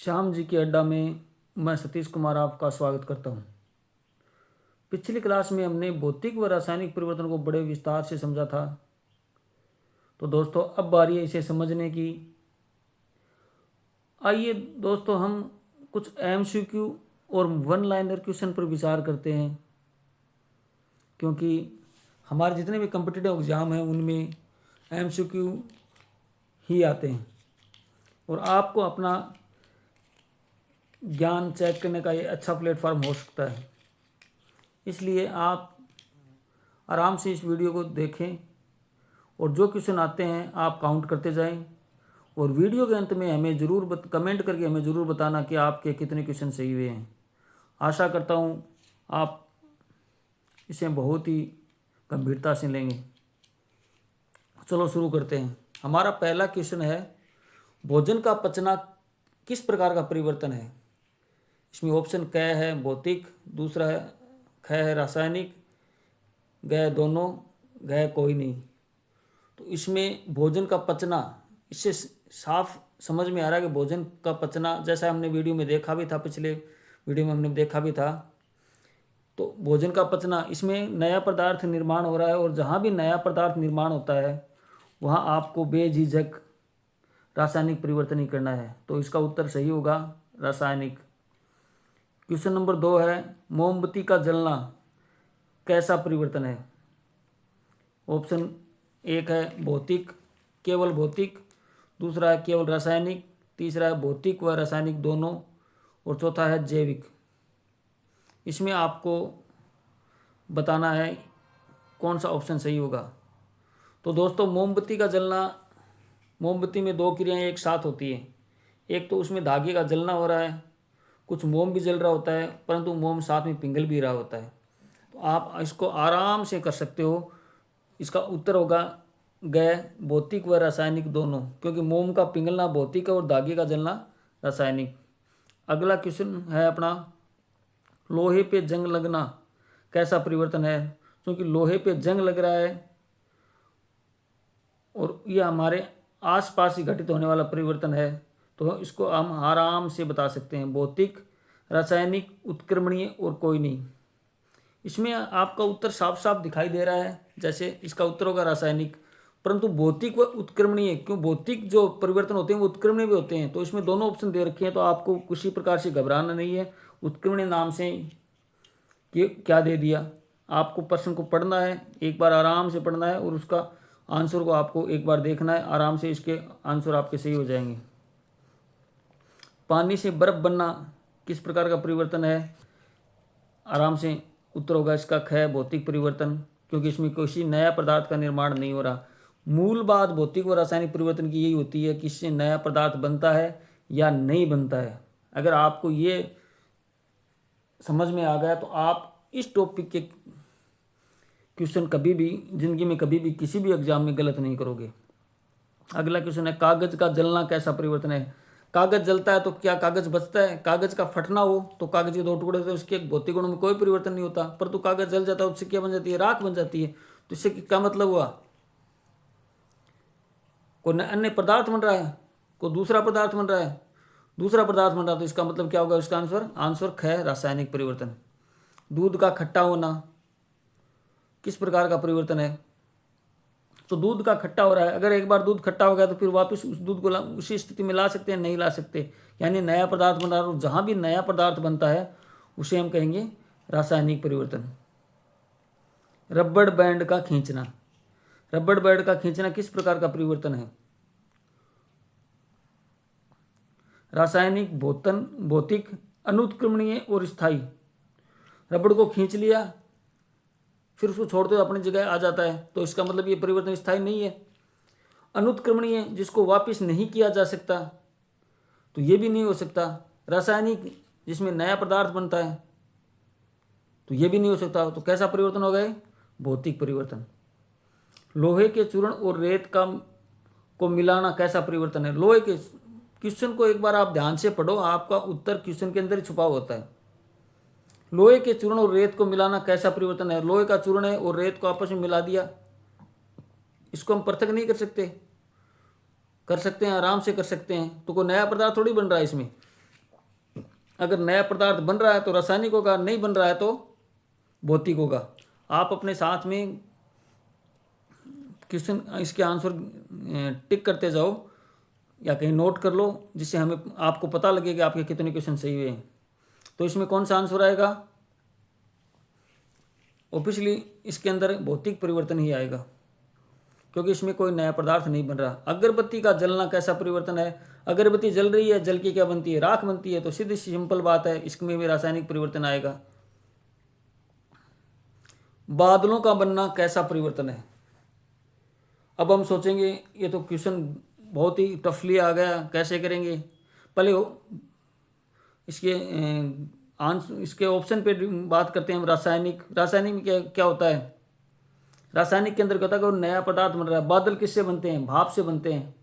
श्याम जी के अड्डा में मैं सतीश कुमार आपका स्वागत करता हूँ। पिछली क्लास में हमने भौतिक व रासायनिक परिवर्तन को बड़े विस्तार से समझा था। तो दोस्तों अब बारी है इसे समझने की। आइए दोस्तों हम कुछ MCQ और वन लाइनर क्वेश्चन पर विचार करते हैं, क्योंकि हमारे जितने भी कम्पिटिटिव एग्ज़ाम हैं उनमें MCQ ही आते हैं और आपको अपना ज्ञान चेक करने का ये अच्छा प्लेटफॉर्म हो सकता है। इसलिए आप आराम से इस वीडियो को देखें और जो क्वेश्चन आते हैं आप काउंट करते जाएं और वीडियो के अंत में हमें ज़रूर कमेंट करके हमें ज़रूर बताना कि आपके कितने क्वेश्चन सही हुए हैं। आशा करता हूँ आप इसे बहुत ही गंभीरता से लेंगे। चलो शुरू करते हैं। हमारा पहला क्वेश्चन है, भोजन का पचना किस प्रकार का परिवर्तन है। इसमें ऑप्शन क है भौतिक, दूसरा है ख है रासायनिक, ग दोनों, घ कोई नहीं। तो इसमें भोजन का पचना, इससे साफ समझ में आ रहा है कि भोजन का पचना, जैसा हमने वीडियो में देखा भी था, पिछले वीडियो में हमने देखा भी था, तो भोजन का पचना, इसमें नया पदार्थ निर्माण हो रहा है और जहाँ भी नया पदार्थ निर्माण होता है वहाँ आपको बेझिझक रासायनिक परिवर्तन ही करना है। तो इसका उत्तर सही होगा रासायनिक। क्वेश्चन नंबर 2 है, मोमबत्ती का जलना कैसा परिवर्तन है। ऑप्शन 1 है भौतिक, केवल भौतिक, दूसरा है केवल रासायनिक, तीसरा है भौतिक व रासायनिक दोनों और चौथा है जैविक। इसमें आपको बताना है कौन सा ऑप्शन सही होगा। तो दोस्तों मोमबत्ती का जलना, मोमबत्ती में दो क्रियाएं एक साथ होती हैं। एक तो उसमें धागे का जलना हो रहा है, कुछ मोम भी जल रहा होता है, परंतु मोम साथ में पिघल भी रहा होता है। तो आप इसको आराम से कर सकते हो। इसका उत्तर होगा ग, भौतिक व रासायनिक दोनों, क्योंकि मोम का पिघलना भौतिक है और धागे का जलना रासायनिक। अगला क्वेश्चन है अपना, लोहे पे जंग लगना कैसा परिवर्तन है। क्योंकि लोहे पे जंग लग रहा है और यह हमारे आसपास ही घटित होने वाला परिवर्तन है, तो इसको हम आराम से बता सकते हैं भौतिक, रासायनिक, उत्क्रमणीय और कोई नहीं। इसमें आपका उत्तर साफ साफ दिखाई दे रहा है, जैसे इसका उत्तर होगा रासायनिक। परंतु भौतिक व उत्क्रमणीय, क्यों भौतिक जो परिवर्तन होते हैं वो उत्क्रमणीय भी होते हैं, तो इसमें दोनों ऑप्शन दे रखे हैं। तो आपको किसी प्रकार से घबराना नहीं है। उत्क्रमणीय नाम से कि क्या दे दिया, आपको प्रश्न को पढ़ना है, एक बार आराम से पढ़ना है और उसका आंसर को आपको एक बार देखना है। आराम से इसके आंसर आपके सही हो जाएंगे। पानी से बर्फ बनना किस प्रकार का परिवर्तन है। आराम से उत्तर होगा इसका ख, भौतिक परिवर्तन, क्योंकि इसमें किसी नया पदार्थ का निर्माण नहीं हो रहा। मूल बात भौतिक और रासायनिक परिवर्तन की यही होती है कि इससे नया पदार्थ बनता है या नहीं बनता है। अगर आपको ये समझ में आ गया तो आप इस टॉपिक के क्वेश्चन कभी भी जिंदगी में कभी भी किसी भी एग्जाम में गलत नहीं करोगे। अगला क्वेश्चन है, कागज का जलना कैसा परिवर्तन है। कागज जलता है तो क्या कागज बचता है। कागज का फटना हो तो कागज के दो टुकड़े होते हैं, उसके भौतिक गुणों में कोई परिवर्तन नहीं होता, परंतु कागज जल जाता है, उससे क्या बन जाती है, राख बन जाती है। तो इससे क्या मतलब हुआ, कोई अन्य पदार्थ बन रहा है, कोई दूसरा पदार्थ बन रहा है, दूसरा पदार्थ बन रहा है, तो इसका मतलब क्या होगा, इसका आंसर ख, रासायनिक परिवर्तन। दूध का खट्टा होना किस प्रकार का परिवर्तन है। तो दूध का खट्टा हो रहा है, अगर एक बार दूध खट्टा हो गया तो फिर वापस उस दूध को उसी स्थिति में ला सकते हैं, नहीं ला सकते, यानी नया पदार्थ बन रहा है। जहाँ भी नया पदार्थ बनता है उसे हम कहेंगे रासायनिक परिवर्तन। रबड़ बैंड का खींचना, रबड़ बैंड का खींचना किस प्रकार का परिवर्तन है। रासायनिक, भौतिक, अनुत्क्रमणीय और स्थायी। रबड़ को खींच लिया फिर उसको छोड़ते हुए अपनी जगह आ जाता है, तो इसका मतलब ये परिवर्तन स्थायी नहीं है। अनुत्क्रमणीय, जिसको वापस नहीं किया जा सकता, तो ये भी नहीं हो सकता। रासायनिक, जिसमें नया पदार्थ बनता है, तो ये भी नहीं हो सकता। तो कैसा परिवर्तन हो गया, भौतिक परिवर्तन। लोहे के चूर्ण और रेत को मिलाना कैसा परिवर्तन है। लोहे के क्वेश्चन को एक बार आप ध्यान से पढ़ो, आपका उत्तर क्वेश्चन के अंदर ही छुपा होता है। लोहे के चूर्ण और रेत को मिलाना कैसा परिवर्तन है। लोहे का चूर्ण है और रेत को आपस में मिला दिया, इसको हम पृथक नहीं कर सकते, कर सकते हैं, आराम से कर सकते हैं। तो कोई नया पदार्थ थोड़ी बन रहा है इसमें, अगर नया पदार्थ बन रहा है तो रासायनिक होगा, नहीं बन रहा है तो भौतिक होगा। आप अपने साथ में क्वेश्चन इसके आंसर टिक करते जाओ या कहीं नोट कर लो, जिससे हमें आपको पता लगे कि आपके कितने क्वेश्चन सही हुए हैं। तो इसमें कौन सा आंसर आएगा? ऑब्वियसली इसके अंदर भौतिक परिवर्तन ही आएगा, क्योंकि इसमें कोई नया पदार्थ नहीं बन रहा। अगरबत्ती का जलना कैसा परिवर्तन है? अगरबत्ती जल रही है, जल की क्या बनती है? राख बनती है। तो सीधी सिंपल बात है, इसमें भी रासायनिक परिवर्तन आएगा। बादलों का बनना कैसा परिवर्तन है? अब हम सोचेंगे ये तो क्वेश्चन बहुत ही टफली आ गया, कैसे करेंगे? पहले इसके आंसर, इसके ऑप्शन पे बात करते हैं हम। रासायनिक में क्या क्या होता है? रासायनिक के अंदर क्या होता है कि नया पदार्थ बन रहा है। बादल किससे बनते हैं? भाप से बनते हैं।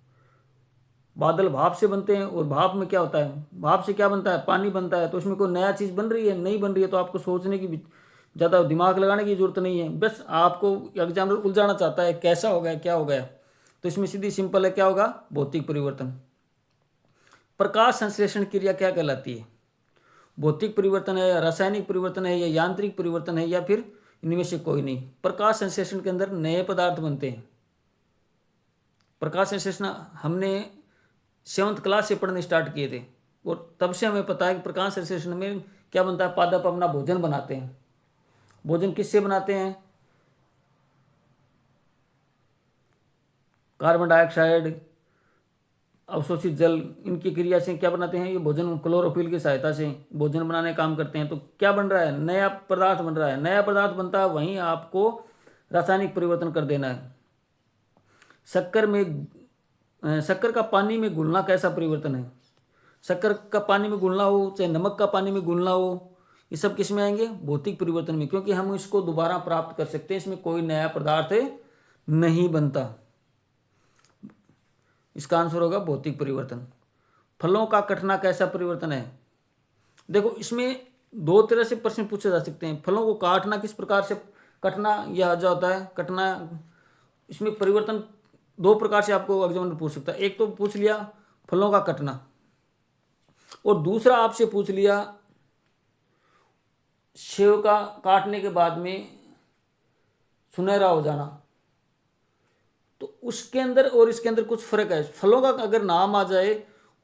बादल भाप से बनते हैं, और भाप में क्या होता है? भाप से क्या बनता है? पानी बनता है। तो इसमें कोई नया चीज़ बन रही है? नहीं बन रही है। तो आपको सोचने की ज़्यादा दिमाग लगाने की जरूरत नहीं है। बस आपको एग्जामिनर उलझाना चाहता है, कैसा हो गया, क्या हो गया। तो इसमें सीधी सिंपल है, क्या होगा? भौतिक परिवर्तन। प्रकाश संश्लेषण क्रिया क्या कहलाती है? भौतिक परिवर्तन है, या रासायनिक परिवर्तन है, या यांत्रिक परिवर्तन है, या फिर इनमें से कोई नहीं? प्रकाश संश्लेषण के अंदर नए पदार्थ बनते हैं। प्रकाश संश्लेषण हमने 7th क्लास से पढ़ने स्टार्ट किए थे, और तब से हमें पता है कि प्रकाश संश्लेषण में क्या बनता है? पादप अपना भोजन बनाते हैं। भोजन किससे बनाते हैं? कार्बन डाइऑक्साइड, अवशोषित जल, इनकी क्रिया से क्या बनाते हैं? ये भोजन क्लोरोफिल की सहायता से भोजन बनाने काम करते हैं। तो क्या बन रहा है? नया पदार्थ बन रहा है। नया पदार्थ बनता है, वहीं आपको रासायनिक परिवर्तन कर देना है। शक्कर का पानी में घुलना कैसा परिवर्तन है? शक्कर का पानी में घुलना हो, चाहे नमक का पानी में घुलना हो, ये सब किस में आएंगे? भौतिक परिवर्तन में, क्योंकि हम इसको दोबारा प्राप्त कर सकते हैं। इसमें कोई नया पदार्थ नहीं बनता। इसका आंसर होगा भौतिक परिवर्तन। फलों का कटना कैसा परिवर्तन है? देखो, इसमें दो तरह से प्रश्न पूछे जा सकते हैं। फलों को काटना किस प्रकार से कटना यह जो होता है कटना, इसमें परिवर्तन दो प्रकार से आपको एग्जामिनर पूछ सकता है। एक तो पूछ लिया फलों का कटना, और दूसरा आपसे पूछ लिया सेव का काटने के बाद में सुनहरा हो जाना। तो उसके अंदर और इसके अंदर कुछ फर्क है। फलों का अगर नाम आ जाए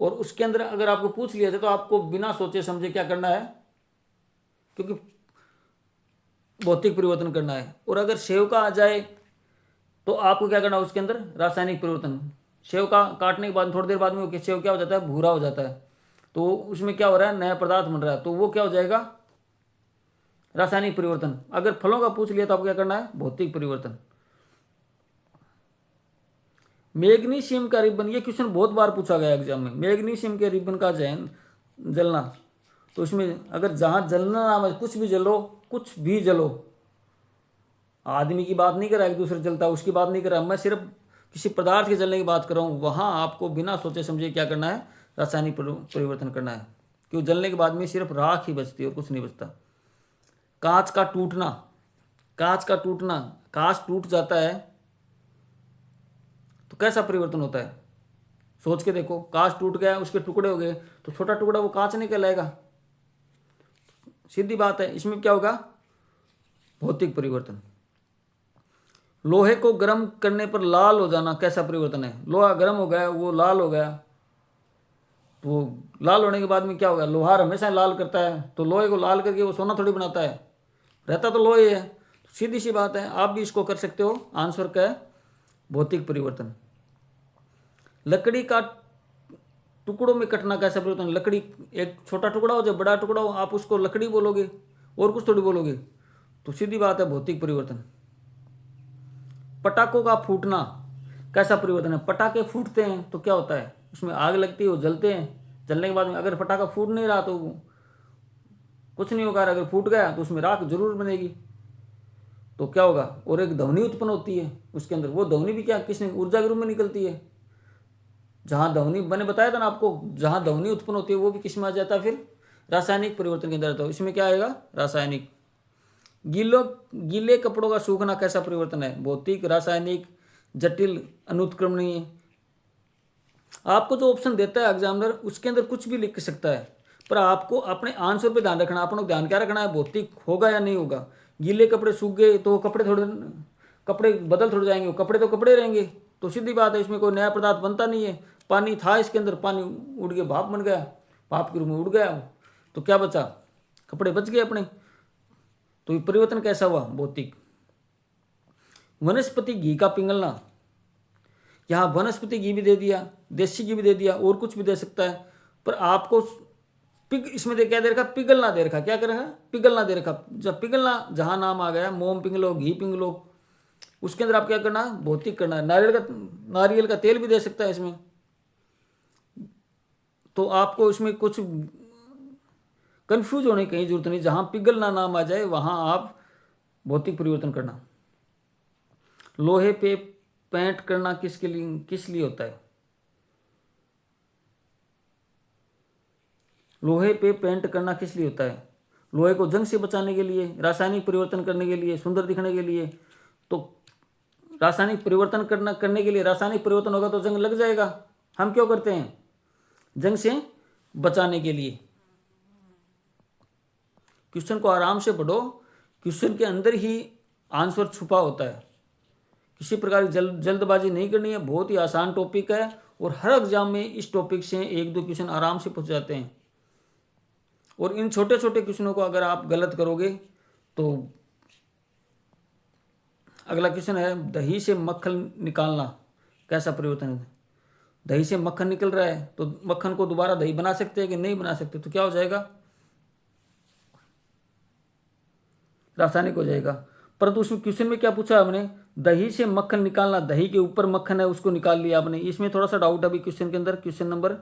और उसके अंदर अगर आपको पूछ लिया जाए, तो आपको बिना सोचे समझे क्या करना है? क्योंकि भौतिक परिवर्तन करना है। और अगर सेव का आ जाए तो आपको क्या करना है? उसके अंदर रासायनिक परिवर्तन। सेव का काटने के बाद थोड़ी देर बाद में सेव क्या हो जाता है? भूरा हो जाता है। तो उसमें क्या हो रहा है? नया पदार्थ बन रहा है। तो वो क्या हो जाएगा? रासायनिक परिवर्तन। अगर फलों का पूछ लिया तो आपको क्या करना है? भौतिक परिवर्तन। मैग्नीशियम का रिबन, ये क्वेश्चन बहुत बार पूछा गया एग्जाम में। मैग्नीशियम के रिबन का जलना, तो इसमें अगर जहाँ जलना नाम है, कुछ भी जलो, कुछ भी जलो, आदमी की बात नहीं कर रहा, एक दूसरे जलता है उसकी बात नहीं कर रहा, मैं सिर्फ किसी पदार्थ के जलने की बात कर रहा हूँ। वहाँ आपको बिना सोचे समझे क्या करना है? रासायनिक परिवर्तन करना है, क्योंकि जलने के बाद में सिर्फ राख ही बचती है और कुछ नहीं बचता। कांच का टूटना, कांच टूट जाता है तो कैसा परिवर्तन होता है? सोच के देखो, कांच टूट गया, उसके टुकड़े हो गए, तो छोटा टुकड़ा वो कांच नहीं कहलाएगा। सीधी बात है। इसमें क्या होगा? भौतिक परिवर्तन। लोहे को गर्म करने पर लाल हो जाना कैसा परिवर्तन है? लोहा गर्म हो गया, वो लाल हो गया, तो लाल होने के बाद में क्या होगा? लोहार हमेशा लाल करता है, तो लोहे को लाल करके वो सोना थोड़ी बनाता है, रहता तो लोहे है। तो सीधी सी बात है, आप भी इसको कर सकते हो। आंसर क्या है? भौतिक परिवर्तन। लकड़ी का टुकड़ों में कटना कैसा परिवर्तन? लकड़ी एक छोटा टुकड़ा हो, जब बड़ा टुकड़ा हो, आप उसको लकड़ी बोलोगे और कुछ थोड़ी बोलोगे। तो सीधी बात है, भौतिक परिवर्तन। पटाखों का फूटना कैसा परिवर्तन है? पटाखे फूटते हैं तो क्या होता है? उसमें आग लगती है, वो जलते हैं। जलने के बाद में अगर पटाखा फूट नहीं रहा तो कुछ नहीं होगा। अगर फूट गया तो उसमें राख जरूर बनेगी, तो क्या होगा? और एक ध्वनि उत्पन्न होती है उसके अंदर। वो ध्वनि भी क्या किसने ऊर्जा के रूप में निकलती है। जहाँ ध्वनि, मैंने बताया था ना आपको, जहाँ ध्वनि उत्पन्न होती है वो भी किस में आ जाता है? फिर रासायनिक परिवर्तन के अंदर आता है। इसमें क्या आएगा? रासायनिक। गीले कपड़ों का सूखना कैसा परिवर्तन है? भौतिक, रासायनिक, जटिल, अनुत्क्रमणीय। आपको जो ऑप्शन देता है एग्जामिनर, उसके अंदर कुछ भी लिख सकता है। पर आपको अपने आंसर पे ध्यान रखना। अपना ध्यान क्या रखना है, भौतिक होगा या नहीं होगा। गीले कपड़े सूख गए तो कपड़े बदल थोड़े जाएंगे, कपड़े तो कपड़े रहेंगे। तो सीधी बात है, इसमें कोई नया पदार्थ बनता नहीं है। पानी था इसके अंदर, पानी उड़ के भाप बन गया, भाप के रूप में उड़ गया, तो क्या बचा, कपड़े बच गए अपने। तो ये परिवर्तन कैसा हुआ, भौतिक। वनस्पति घी का पिघलना, यहाँ वनस्पति घी भी दे दिया, देसी घी भी दे दिया, और कुछ भी दे सकता है, पर आपको इसमें क्या दे रखा, पिघलना दे रखा। क्या करेगा, पिघलना दे रखा। जब पिघलना जहाँ नाम आ गया, मोम पिघलो, घी पिघलो, उसके अंदर आप क्या करना, भौतिक करना है। नारियल का तेल भी दे सकता है इसमें। तो आपको इसमें कुछ कंफ्यूज होने की कहीं जरूरत नहीं। जहां पिघलना नाम आ जाए वहां आप भौतिक परिवर्तन करना। लोहे पे पेंट करना किस लिए होता है, लोहे पे पेंट करना किस लिए होता है। लोहे को जंग से बचाने के लिए, रासायनिक परिवर्तन करने के लिए, सुंदर दिखने के लिए। तो रासायनिक परिवर्तन करने के लिए, रासायनिक परिवर्तन होगा तो जंग लग जाएगा। हम क्यों करते हैं, जंग से बचाने के लिए। क्वेश्चन को आराम से पढ़ो, क्वेश्चन के अंदर ही आंसर छुपा होता है। किसी प्रकार की जल्दबाजी नहीं करनी है। बहुत ही आसान टॉपिक है और हर एग्जाम में इस टॉपिक से 1-2 क्वेश्चन आराम से पूछ जाते हैं। और इन छोटे छोटे क्वेश्चनों को अगर आप गलत करोगे तो, अगला क्वेश्चन है, दही से मक्खन निकालना कैसा परिवर्तन है। दही से मक्खन निकल रहा है तो मक्खन को दोबारा दही बना सकते हैं कि नहीं बना सकते, तो क्या हो जाएगा, रासायनिक हो जाएगा। परंतु उसमें क्वेश्चन में क्या पूछा हमने, दही से मक्खन निकालना, दही के ऊपर मक्खन है उसको निकाल लिया आपने। इसमें थोड़ा सा डाउट है अभी क्वेश्चन के अंदर, क्वेश्चन नंबर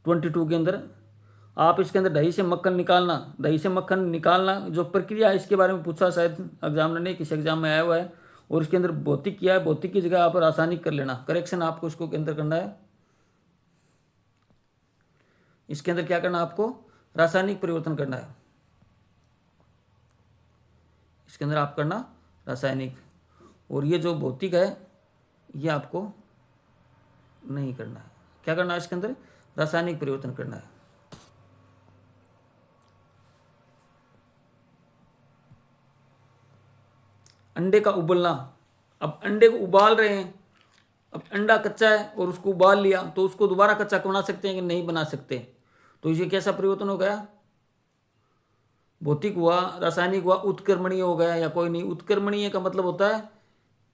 22 के अंदर। आप इसके अंदर दही से मक्खन निकालना जो प्रक्रिया है इसके बारे में पूछा शायद एग्जामिनर ने, किसी एग्जाम में आया हुआ है। और इसके अंदर भौतिक किया है, भौतिक की जगह आप रासायनिक कर लेना। करेक्शन आपको इसको के अंदर करना है। इसके अंदर क्या करना, आपको रासायनिक परिवर्तन करना है। इसके अंदर आप करना रासायनिक, और ये जो भौतिक है ये आपको नहीं करना है। क्या करना है, इसके अंदर रासायनिक परिवर्तन करना है। अंडे का उबलना, अब अंडे को उबाल रहे हैं, अब अंडा कच्चा है और उसको उबाल लिया तो उसको दोबारा कच्चा बना सकते हैं कि नहीं बना सकते। तो ये कैसा परिवर्तन हो गया, भौतिक हुआ, रासायनिक हुआ, उत्क्रमणीय हो गया या कोई नहीं। उत्क्रमणीय का मतलब होता है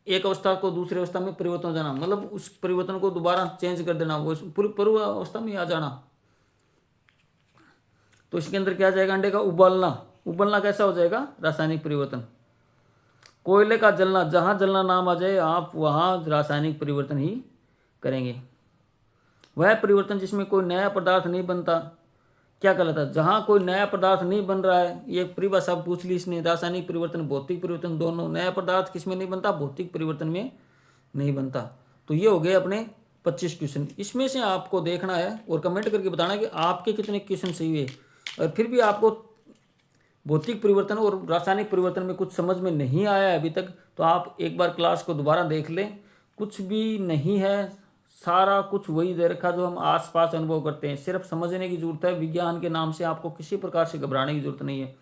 एक अवस्था को दूसरी अवस्था में परिवर्तन हो जाना, मतलब उस परिवर्तन को दोबारा चेंज कर देना, वो पूर्व अवस्था में आ जाना। तो इसके अंदर क्या जाएगा, अंडे का उबलना कैसा हो जाएगा, रासायनिक परिवर्तन। कोयले का जलना, जहां जलना नाम आ जाए आप वहां रासायनिक परिवर्तन ही करेंगे। वह परिवर्तन जिसमें कोई नया पदार्थ नहीं बनता, क्या कहलाता है, जहां कोई नया पदार्थ नहीं बन रहा है। ये परिभाषा पूछ ली इसने, रासायनिक परिवर्तन, भौतिक परिवर्तन दोनों। नया पदार्थ किसमें नहीं बनता, भौतिक परिवर्तन में नहीं बनता। तो ये हो गए अपने 25 क्वेश्चन। इसमें से आपको देखना है और कमेंट करके बताना है कि आपके कितने क्वेश्चन सही हुए। और फिर भी आपको भौतिक परिवर्तन और रासायनिक परिवर्तन में कुछ समझ में नहीं आया है अभी तक, तो आप एक बार क्लास को दोबारा देख लें। कुछ भी नहीं है, सारा कुछ वही दे रखा जो हम आसपास अनुभव करते हैं। सिर्फ समझने की जरूरत है। विज्ञान के नाम से आपको किसी प्रकार से घबराने की जरूरत नहीं है।